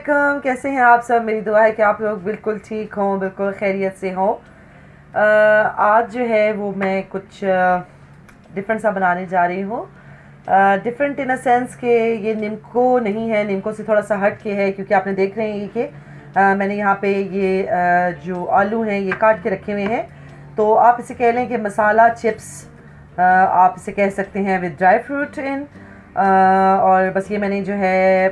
अस्सलामुअलैकुम। कैसे हैं आप सब? मेरी दुआ है कि आप लोग बिल्कुल ठीक हों, बिल्कुल खैरियत से हों। आज जो है वो मैं कुछ डिफरेंट सा बनाने जा रही हूँ। डिफरेंट इन अ सेंस कि ये निम्को नहीं है, निम्को से थोड़ा सा हट के है, क्योंकि आपने देख रहे हैं कि मैंने यहाँ पे ये जो आलू हैं ये काट के रखे हुए हैं। तो आप इसे कह लें कि मसाला चिप्स आप इसे कह सकते हैं विद ड्राई फ्रूट इन। और बस ये मैंने जो है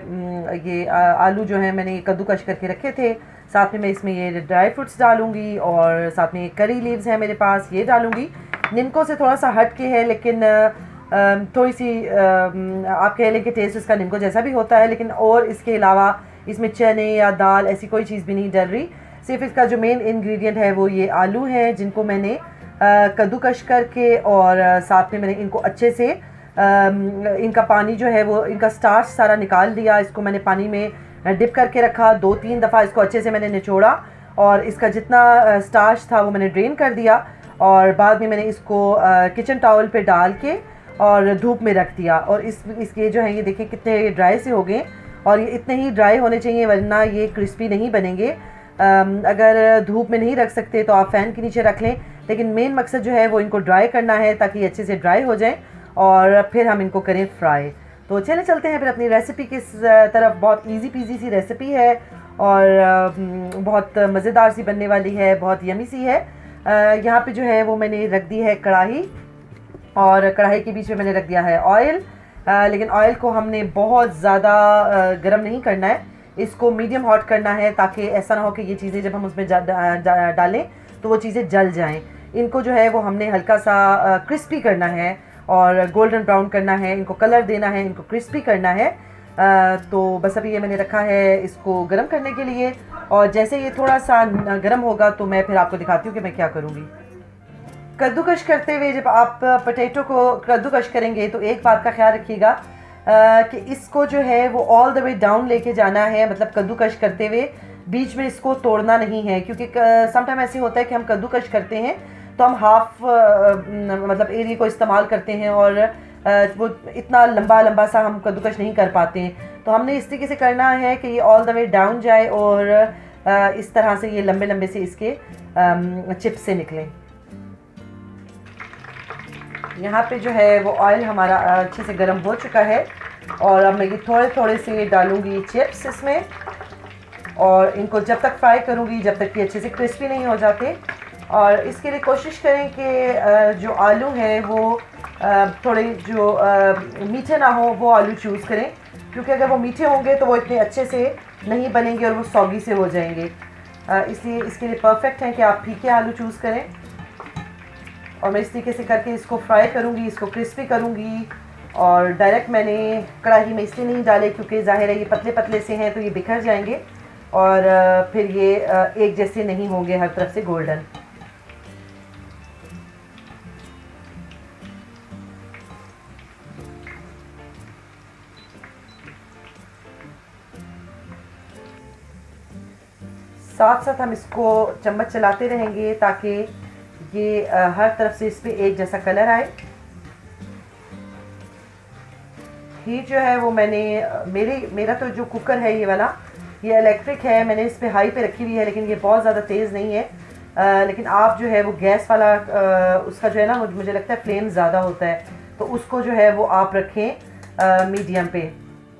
ये आलू जो है मैंने कद्दूकश करके रखे थे। साथ में मैं इसमें ये ड्राई फ्रूट्स डालूंगी और साथ में करी लीव्स हैं मेरे पास, ये डालूंगी। निम्को से थोड़ा सा हट के है, लेकिन थोड़ी सी आप कह लें कि टेस्ट इसका निम्को जैसा भी होता है, लेकिन और इसके अलावा इसमें चने या दाल ऐसी कोई चीज़ भी नहीं डल रही। सिर्फ इसका जो मेन इंग्रेडिएंट है वो ये आलू हैं, जिनको मैंने कद्दूकश करके और साथ में मैंने इनको अच्छे से इनका पानी जो है वो इनका स्टार्च सारा निकाल दिया। इसको मैंने पानी में डिप करके रखा, 2-3 दफ़ा इसको अच्छे से मैंने निचोड़ा और इसका जितना स्टार्च था वो मैंने ड्रेन कर दिया। और बाद में मैंने इसको किचन टॉवल पे डाल के और धूप में रख दिया। और इसके जो है ये देखिए कितने ड्राई से हो गए, और ये इतने ही ड्राई होने चाहिए वरना ये क्रिस्पी नहीं बनेंगे। अगर धूप में नहीं रख सकते तो आप फ़ैन के नीचे रख लें, लेकिन मेन मकसद जो है वो इनको ड्राई करना है ताकि ये अच्छे से ड्राई हो जाए और फिर हम इनको करें फ्राई। तो चले चलते हैं फिर अपनी रेसिपी की तरफ। बहुत इजी पीजी सी रेसिपी है और बहुत मज़ेदार सी बनने वाली है, बहुत यमी सी है। यहाँ पे जो है वो मैंने रख दी है कढ़ाई, और कढ़ाई के बीच में मैंने रख दिया है ऑयल। लेकिन ऑयल को हमने बहुत ज़्यादा गर्म नहीं करना है, इसको मीडियम हॉट करना है ताकि ऐसा ना हो कि ये चीज़ें जब हम उसमें डालें तो वो चीज़ें जल जाएं। इनको जो है वो हमने हल्का सा क्रिस्पी करना है और गोल्डन ब्राउन करना है, इनको कलर देना है, इनको क्रिस्पी करना है। तो बस अभी ये मैंने रखा है इसको गरम करने के लिए, और जैसे ये थोड़ा सा गरम होगा तो मैं फिर आपको दिखाती हूँ कि मैं क्या करूँगी। कद्दूकश करते हुए जब आप पोटैटो को कद्दूकश करेंगे तो एक बात का ख्याल रखिएगा कि इसको जो है वो ऑल द वे डाउन लेके जाना है, मतलब कद्दूकश करते हुए बीच में इसको तोड़ना नहीं है। क्योंकि समटाइम ऐसे होता है कि हम कद्दूकश करते हैं तो हम हाफ मतलब एरिया को इस्तेमाल करते हैं और वो इतना लंबा लंबा सा हम कद्दूकश नहीं कर पाते हैं। तो हमने इस तरीके से करना है कि ये ऑल द वे डाउन जाए और इस तरह से ये लंबे लंबे से इसके चिप्स से निकलें। यहाँ पे जो है वो ऑयल हमारा अच्छे से गर्म हो चुका है, और अब मैं ये थोड़े थोड़े से डालूँगी चिप्स इसमें, और इनको जब तक फ्राई करूँगी जब तक कि अच्छे से क्रिस्पी नहीं हो जाते। और इसके लिए कोशिश करें कि जो आलू हैं वो थोड़े जो मीठे ना हो वो आलू चूज़ करें, क्योंकि अगर वो मीठे होंगे तो वो इतने अच्छे से नहीं बनेंगे और वो सॉगी से हो जाएंगे। इसलिए इसके लिए परफेक्ट है कि आप फीके आलू चूज़ करें। और मैं इस तरीके से करके इसको फ्राई करूँगी, इसको क्रिस्पी करूँगी। और डायरेक्ट मैंने कढ़ाई में इसलिए नहीं डाले क्योंकि ज़ाहिर है ये पतले पतले से हैं तो ये बिखर जाएंगे और फिर ये एक जैसे नहीं होंगे हर तरफ से गोल्डन। साथ साथ हम इसको चम्मच चलाते रहेंगे ताकि ये हर तरफ से इस पर एक जैसा कलर आए। हीट जो है वो मेरा तो जो कुकर है ये वाला, ये इलेक्ट्रिक है, मैंने इस पर हाई पे रखी हुई है, लेकिन ये बहुत ज़्यादा तेज़ नहीं है। लेकिन आप जो है वो गैस वाला उसका जो है ना मुझे लगता है फ्लेम ज़्यादा होता है, तो उसको जो है वो आप रखें मीडियम पे।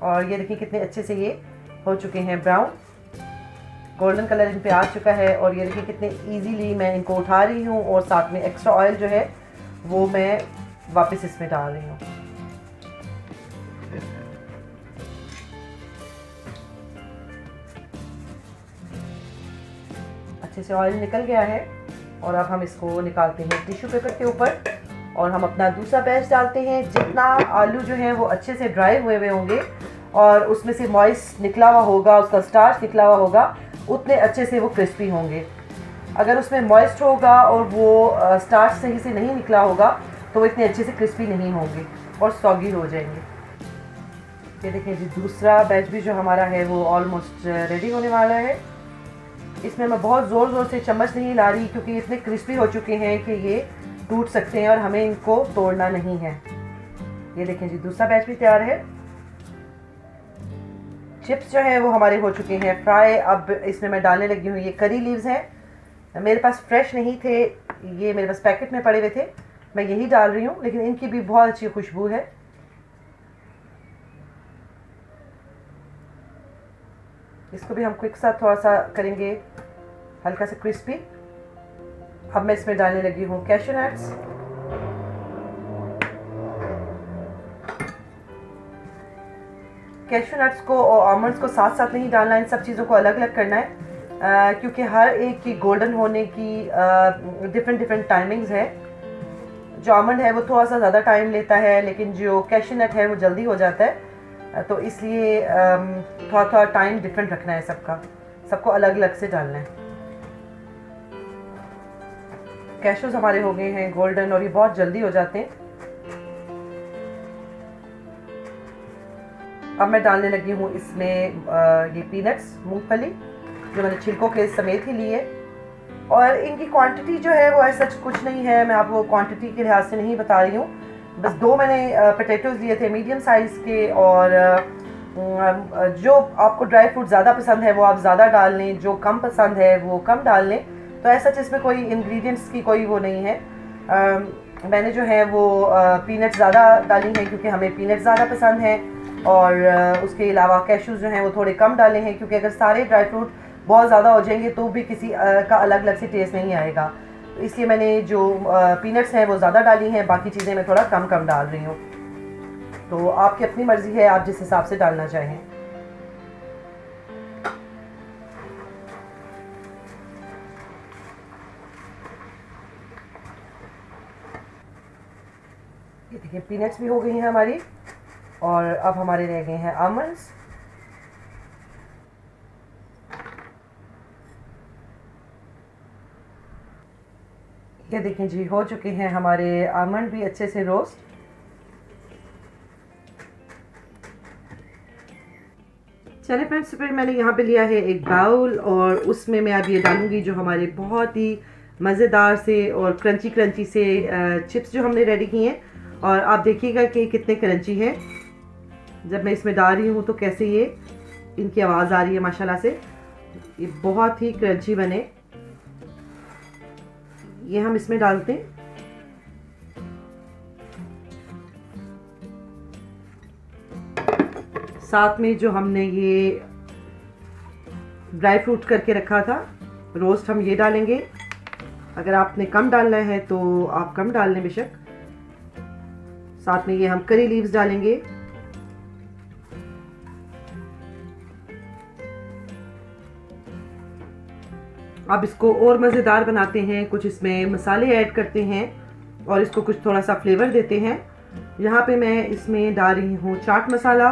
और ये देखिए कितने अच्छे से ये हो चुके हैं ब्राउन, गोल्डन कलर इन पे आ चुका है। और ये देखिए कितने इजीली मैं इनको उठा रही हूँ और साथ में एक्स्ट्रा ऑयल जो है वो मैं वापस इसमें डाल रही हूँ। अच्छे से ऑयल निकल गया है और अब हम इसको निकालते हैं टिश्यू पेपर के ऊपर, और हम अपना दूसरा बैच डालते हैं। जितना आलू जो है वो अच्छे से ड्राई हुए हुए होंगे और उसमें से मॉइस्ट निकला हुआ होगा, उसका स्टार्च निकला हुआ होगा, उतने अच्छे से वो क्रिस्पी होंगे। अगर उसमें मॉइस्ट होगा और वो स्टार्च सही से नहीं निकला होगा तो वो इतने अच्छे से क्रिस्पी नहीं होंगे और सॉगी हो जाएंगे। ये देखिए जी दूसरा बैच भी जो हमारा है वो ऑलमोस्ट रेडी होने वाला है। इसमें मैं बहुत ज़ोर ज़ोर से चम्मच नहीं ला रही क्योंकि इतने क्रिस्पी हो चुके हैं कि ये टूट सकते हैं और हमें इनको तोड़ना नहीं है। ये देखें जी दूसरा बैच भी तैयार है। चिप्स जो हैं वो हमारे हो चुके हैं फ्राई। अब इसमें मैं डालने लगी हूँ, ये करी लीव्स हैं, मेरे पास फ्रेश नहीं थे, ये मेरे पास पैकेट में पड़े हुए थे, मैं यही डाल रही हूँ, लेकिन इनकी भी बहुत अच्छी खुशबू है। इसको भी हम क्विक साथ थोड़ा सा करेंगे हल्का सा क्रिस्पी। अब मैं इसमें डालने लगी हूँ कैशू नट्स। कैशू नट्स को और आमंड्स को साथ साथ नहीं डालना, इन सब चीज़ों को अलग अलग करना है, क्योंकि हर एक की गोल्डन होने की डिफरेंट टाइमिंग्स है। जो आमंड है वो थोड़ा सा ज़्यादा टाइम लेता है, लेकिन जो कैशू नट है वो जल्दी हो जाता है, तो इसलिए थोड़ा थोड़ा टाइम डिफरेंट रखना है सबका, सबको अलग अलग से डालना है। कैशूज हमारे हो गए हैं गोल्डन और ये बहुत जल्दी हो जाते हैं। अब मैं डालने लगी हूँ इसमें ये पीनट्स, मूंगफली, जो मैंने छिलकों के समेत ही लिए, और इनकी क्वांटिटी जो है वो ऐसा कुछ नहीं है, मैं आपको क्वांटिटी के लिहाज से नहीं बता रही हूँ। बस 2 मैंने पोटैटोज़ लिए थे मीडियम साइज़ के, और जो आपको ड्राई फ्रूट ज़्यादा पसंद है वो आप ज़्यादा डाल लें, जो कम पसंद है वो कम डाल लें। तो ऐसा इसमें कोई इंग्रेडिएंट्स की कोई वो नहीं है। मैंने जो है वो पीनट्स ज़्यादा डाली हैं क्योंकि हमें पीनट्स ज़्यादा पसंद हैं, और उसके अलावा कैशूज़ जो हैं वो थोड़े कम डाले हैं, क्योंकि अगर सारे ड्राई फ्रूट बहुत ज़्यादा हो जाएंगे तो भी किसी का अलग अलग से टेस्ट नहीं आएगा। तो इसलिए मैंने जो पीनट्स हैं वो ज़्यादा डाली हैं, बाकी चीज़ें मैं थोड़ा कम कम डाल रही हूँ। तो आपकी अपनी मर्ज़ी है, आप जिस हिसाब से डालना चाहें। ये देखिए पीनट्स भी हो गई हैं हमारी, और अब हमारे रह गए हैं आमंड्स। ये देखें जी, हो चुके हैं हमारे आमंड भी अच्छे से रोस्ट। चलिए फ्रेंड्स, फिर मैंने यहाँ पे लिया है एक बाउल, और उसमें मैं अब ये डालूंगी जो हमारे बहुत ही मज़ेदार से और क्रंची क्रंची से चिप्स जो हमने रेडी किए हैं। और आप देखिएगा कि कितने क्रंची हैं। जब मैं इसमें डाल रही हूँ तो कैसे ये इनकी आवाज़ आ रही है माशाल्लाह से, ये बहुत ही क्रंची बने। ये हम इसमें डालते हैं। साथ में जो हमने ये ड्राई फ्रूट करके रखा था रोस्ट, हम ये डालेंगे। अगर आपने कम डालना है तो आप कम डाल लें बेशक। साथ में ये हम करी लीव्स डालेंगे। अब इसको और मज़ेदार बनाते हैं, कुछ इसमें मसाले ऐड करते हैं और इसको कुछ थोड़ा सा फ्लेवर देते हैं। यहाँ पे मैं इसमें डाल रही हूँ चाट मसाला,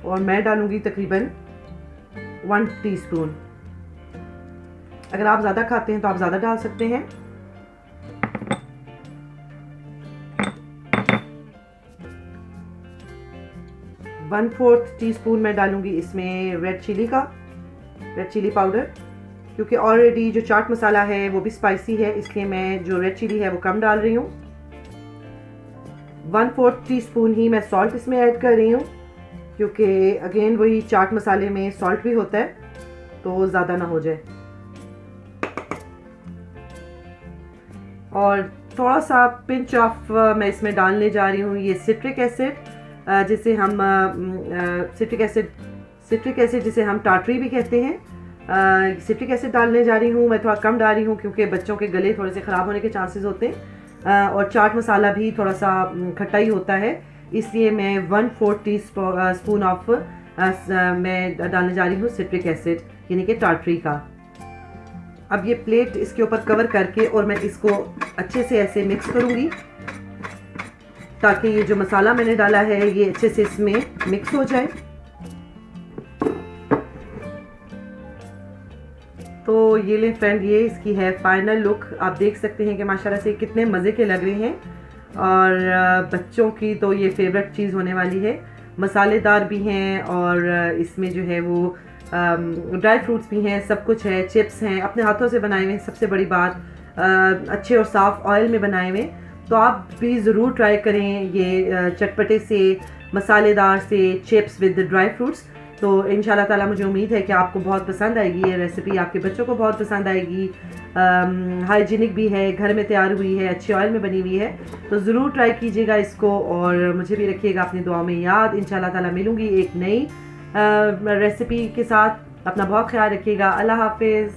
और मैं डालूंगी तकरीबन 1 टीस्पून। अगर आप ज़्यादा खाते हैं तो आप ज़्यादा डाल सकते हैं। वन 1/4 टीस्पून मैं डालूंगी इसमें रेड चिली पाउडर, क्योंकि ऑलरेडी जो चाट मसाला है वो भी स्पाइसी है, इसलिए मैं जो रेड चिली है वो कम डाल रही हूँ। 1/4 टीस्पून ही मैं सॉल्ट इसमें ऐड कर रही हूँ, क्योंकि अगेन वही चाट मसाले में सॉल्ट भी होता है, तो ज़्यादा ना हो जाए। और थोड़ा सा पिंच ऑफ मैं इसमें डालने जा रही हूँ ये सिट्रिक एसिड, जिसे हम सिट्रिक एसिड जिसे हम टाटरी भी कहते हैं। सिट्रिक एसिड डालने जा रही हूँ। मैं थोड़ा कम डाल रही हूँ क्योंकि बच्चों के गले थोड़े से ख़राब होने के चांसेस होते हैं, और चाट मसाला भी थोड़ा सा खट्टा ही होता है, इसलिए मैं 1/4 टीस्पून ऑफ मैं डालने जा रही हूँ सिट्रिक एसिड, यानी कि टाटरी का। अब ये प्लेट इसके ऊपर कवर करके और मैं इसको अच्छे से ऐसे मिक्स करूँगी, ताकि ये जो मसाला मैंने डाला है ये अच्छे से इसमें मिक्स हो जाए। तो ये ले फ्रेंड, ये इसकी है फाइनल लुक। आप देख सकते हैं कि माशाल्लाह से कितने मज़े के लग रहे हैं, और बच्चों की तो ये फेवरेट चीज़ होने वाली है। मसालेदार भी हैं, और इसमें जो है वो ड्राई फ्रूट्स भी हैं, सब कुछ है, चिप्स हैं, अपने हाथों से बनाए हुए, सबसे बड़ी बात अच्छे और साफ़ ऑयल में बनाए हुए। तो आप भी ज़रूर ट्राई करें ये चटपटे से मसालेदार से चिप्स विद ड्राई फ्रूट्स। तो इंशाल्लाह ताला मुझे उम्मीद है कि आपको बहुत पसंद आएगी ये रेसिपी, आपके बच्चों को बहुत पसंद आएगी। हाइजीनिक भी है, घर में तैयार हुई है, अच्छे ऑयल में बनी हुई है, तो ज़रूर ट्राई कीजिएगा इसको और मुझे भी रखिएगा अपनी दुआओं में याद। इंशाल्लाह ताला मिलूँगी एक नई रेसिपी के साथ। अपना बहुत ख्याल रखिएगा। अल्लाह हाफिज़।